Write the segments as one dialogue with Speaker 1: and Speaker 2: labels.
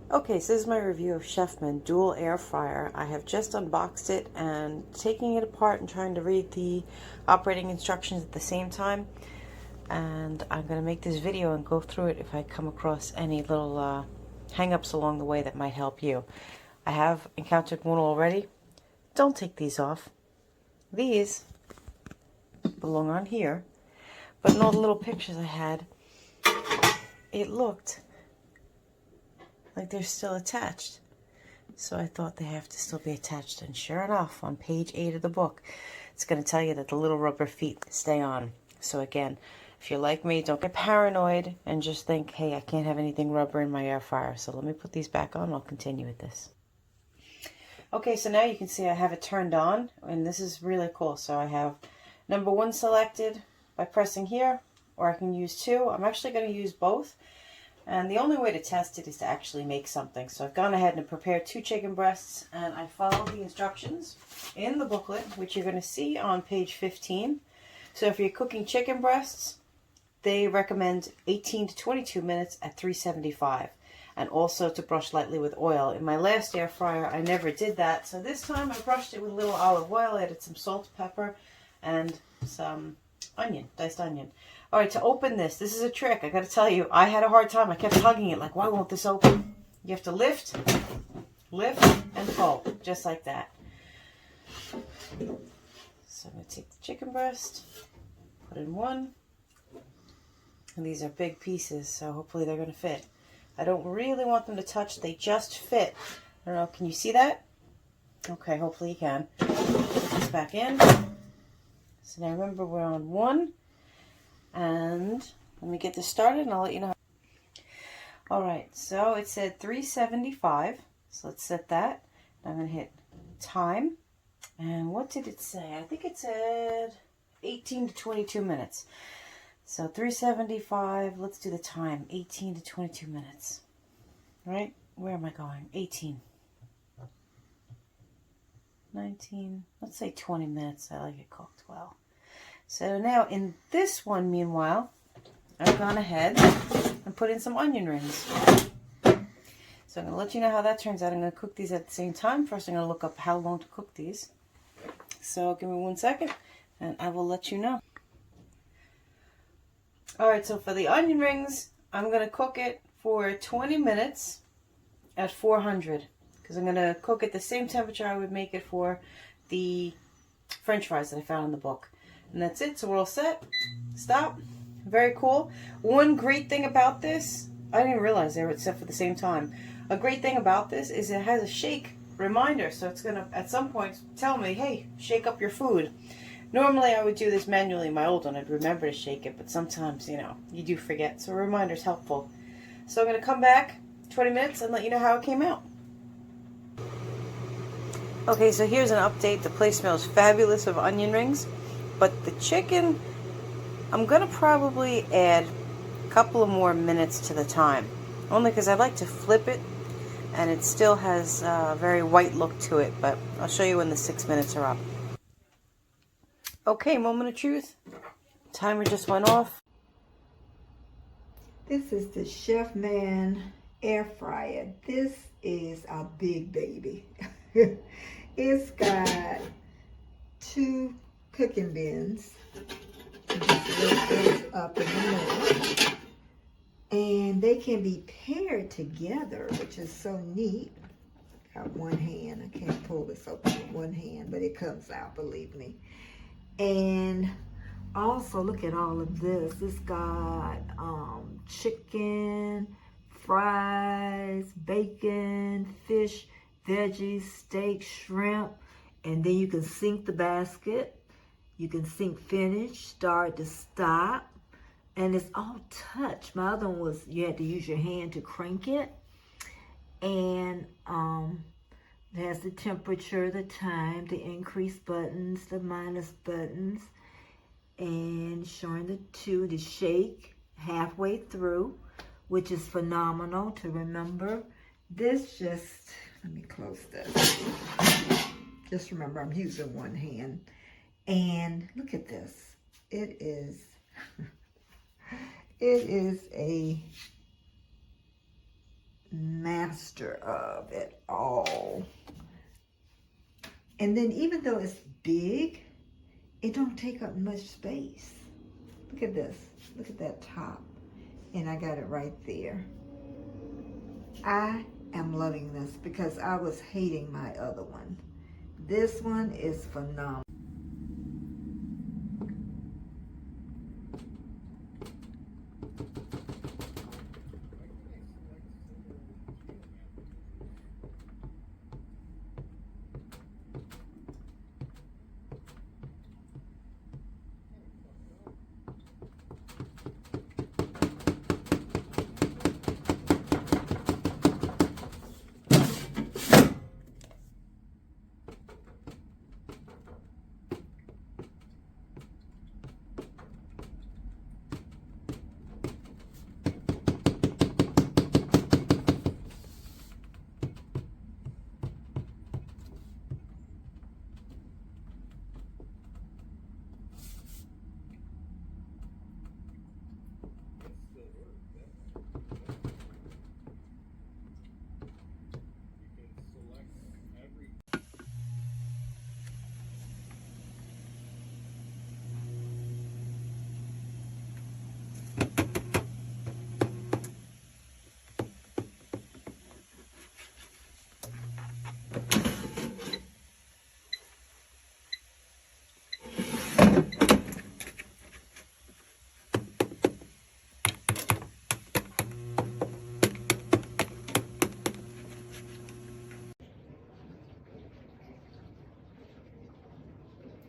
Speaker 1: Okay, so this is my review of CHEFMAN Dual Air Fryer. I have just unboxed it and taking it apart and trying to read the operating instructions at the same time. And I'm going to make this video and go through it if I come across any little hang-ups along the way that might help you. I have encountered one already. Don't take these off. These belong on here. But in all the little pictures I had, it looked like they're still attached. So I thought they have to still be attached. And sure enough, on page 8 of the book, it's going to tell you that the little rubber feet stay on. So again, if you're like me, don't get paranoid and just think, hey, I can't have anything rubber in my air fryer. So let me put these back on. I'll continue with this. Okay, so now you can see I have it turned on. And this is really cool. So I have number 1 selected by pressing here. Or I can use 2. I'm actually going to use both. And the only way to test it is to actually make something. So I've gone ahead and prepared 2 chicken breasts, and I followed the instructions in the booklet, which you're going to see on page 15. So if you're cooking chicken breasts, they recommend 18 to 22 minutes at 375, and also to brush lightly with oil. In my last air fryer, I never did that. So this time I brushed it with a little olive oil, added some salt, pepper, and some onion, diced onion. All right, to open this is a trick. I got to tell you, I had a hard time. I kept hugging it like, why won't this open? You have to lift, and pull, just like that. So I'm going to take the chicken breast, put in one. And these are big pieces, so hopefully they're going to fit. I don't really want them to touch. They just fit. I don't know, can you see that? Okay, hopefully you can. Put this back in. So now remember, we're on 1. And let me get this started and I'll let you know. Alright, so it said 375. So let's set that. I'm going to hit time. And what did it say? I think it said 18 to 22 minutes. So 375, let's do the time. 18 to 22 minutes. Right? Where am I going? 18. 19. Let's say 20 minutes. I like it cooked well. So now in this one, meanwhile, I've gone ahead and put in some onion rings. So I'm going to let you know how that turns out. I'm going to cook these at the same time. First, I'm going to look up how long to cook these. So give me 1 second and I will let you know. Alright, so for the onion rings, I'm going to cook it for 20 minutes at 400. Because I'm going to cook at the same temperature I would make it for the French fries that I found in the book. And that's it, so we're all set. Stop. Very cool. One great thing about this, I didn't realize they were set for the same time. A great thing about this is it has a shake reminder, so it's going to, at some point, tell me, hey, shake up your food. Normally I would do this manually in my old one. I'd remember to shake it, but sometimes, you know, you do forget. So a reminder's helpful. So I'm going to come back 20 minutes and let you know how it came out. Okay, so here's an update. The place smells fabulous of onion rings. But the chicken, I'm going to probably add a couple of more minutes to the time. Only because I like to flip it, and it still has a very white look to it. But I'll show you when the 6 minutes are up. Okay, moment of truth. Timer just went off.
Speaker 2: This is the CHEFMAN air fryer. This is a big baby. It's got 2 cooking bins. Just lift those up in the middle. And they can be paired together, which is so neat. Got one hand. I can't pull this open with one hand, but it comes out, believe me. And also, look at all of this. It's got chicken, fries, bacon, fish, veggies, steak, shrimp. And then you can sync the basket. You can sync finish, start to stop. And it's all touch. My other one was you had to use your hand to crank it. And it has the temperature, the time, the increase buttons, the minus buttons. And showing the shake halfway through, which is phenomenal to remember. This just, let me close this. Just remember I'm using one hand. And look at this. It is a master of it all. And then even though it's big, it don't take up much space. Look at this. Look at that top. And I got it right there. I am loving this because I was hating my other one. This one is phenomenal.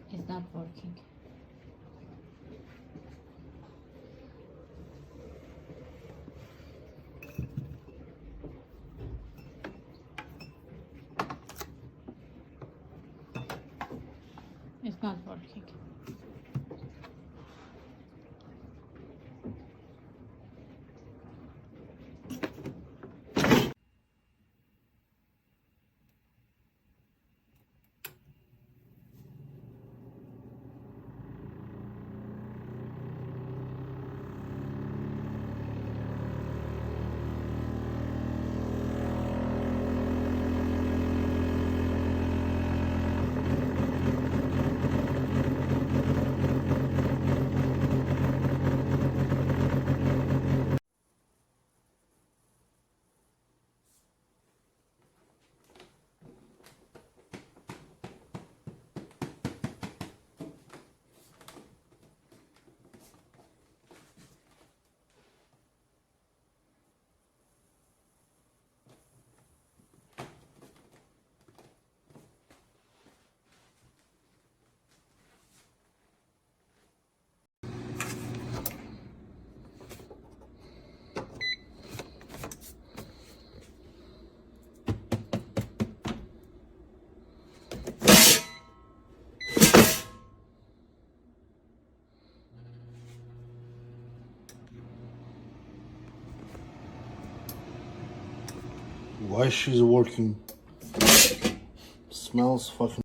Speaker 3: It's not working. It's not working.
Speaker 4: Why she's working? Smells fucking.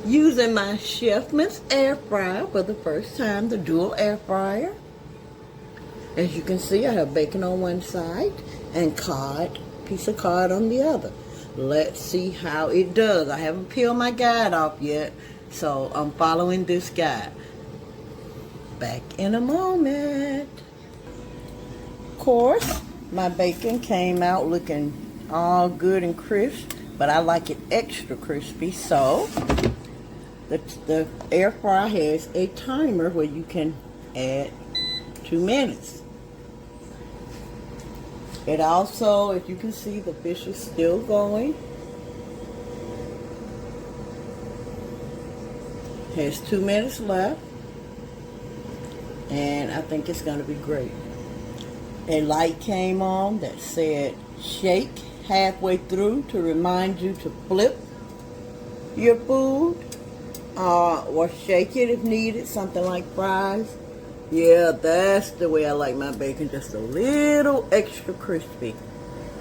Speaker 3: using my CHEFMAN's air fryer for the first time, the dual air fryer. As you can see, I have bacon on one side and piece of cod on the other. Let's see how it does. I haven't peeled my guide off yet, so I'm following this guide. Back in a moment. Of course, my bacon came out looking all good and crisp, but I like it extra crispy, so the air fryer has a timer where you can add 2 minutes. It also, if you can see, the fish is still going. Has 2 minutes left, and I think it's going to be great. A light came on that said shake halfway through to remind you to flip your food, or shake it if needed, something like fries. Yeah, that's the way I like my bacon, just a little extra crispy.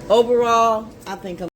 Speaker 3: Overall, I think I'm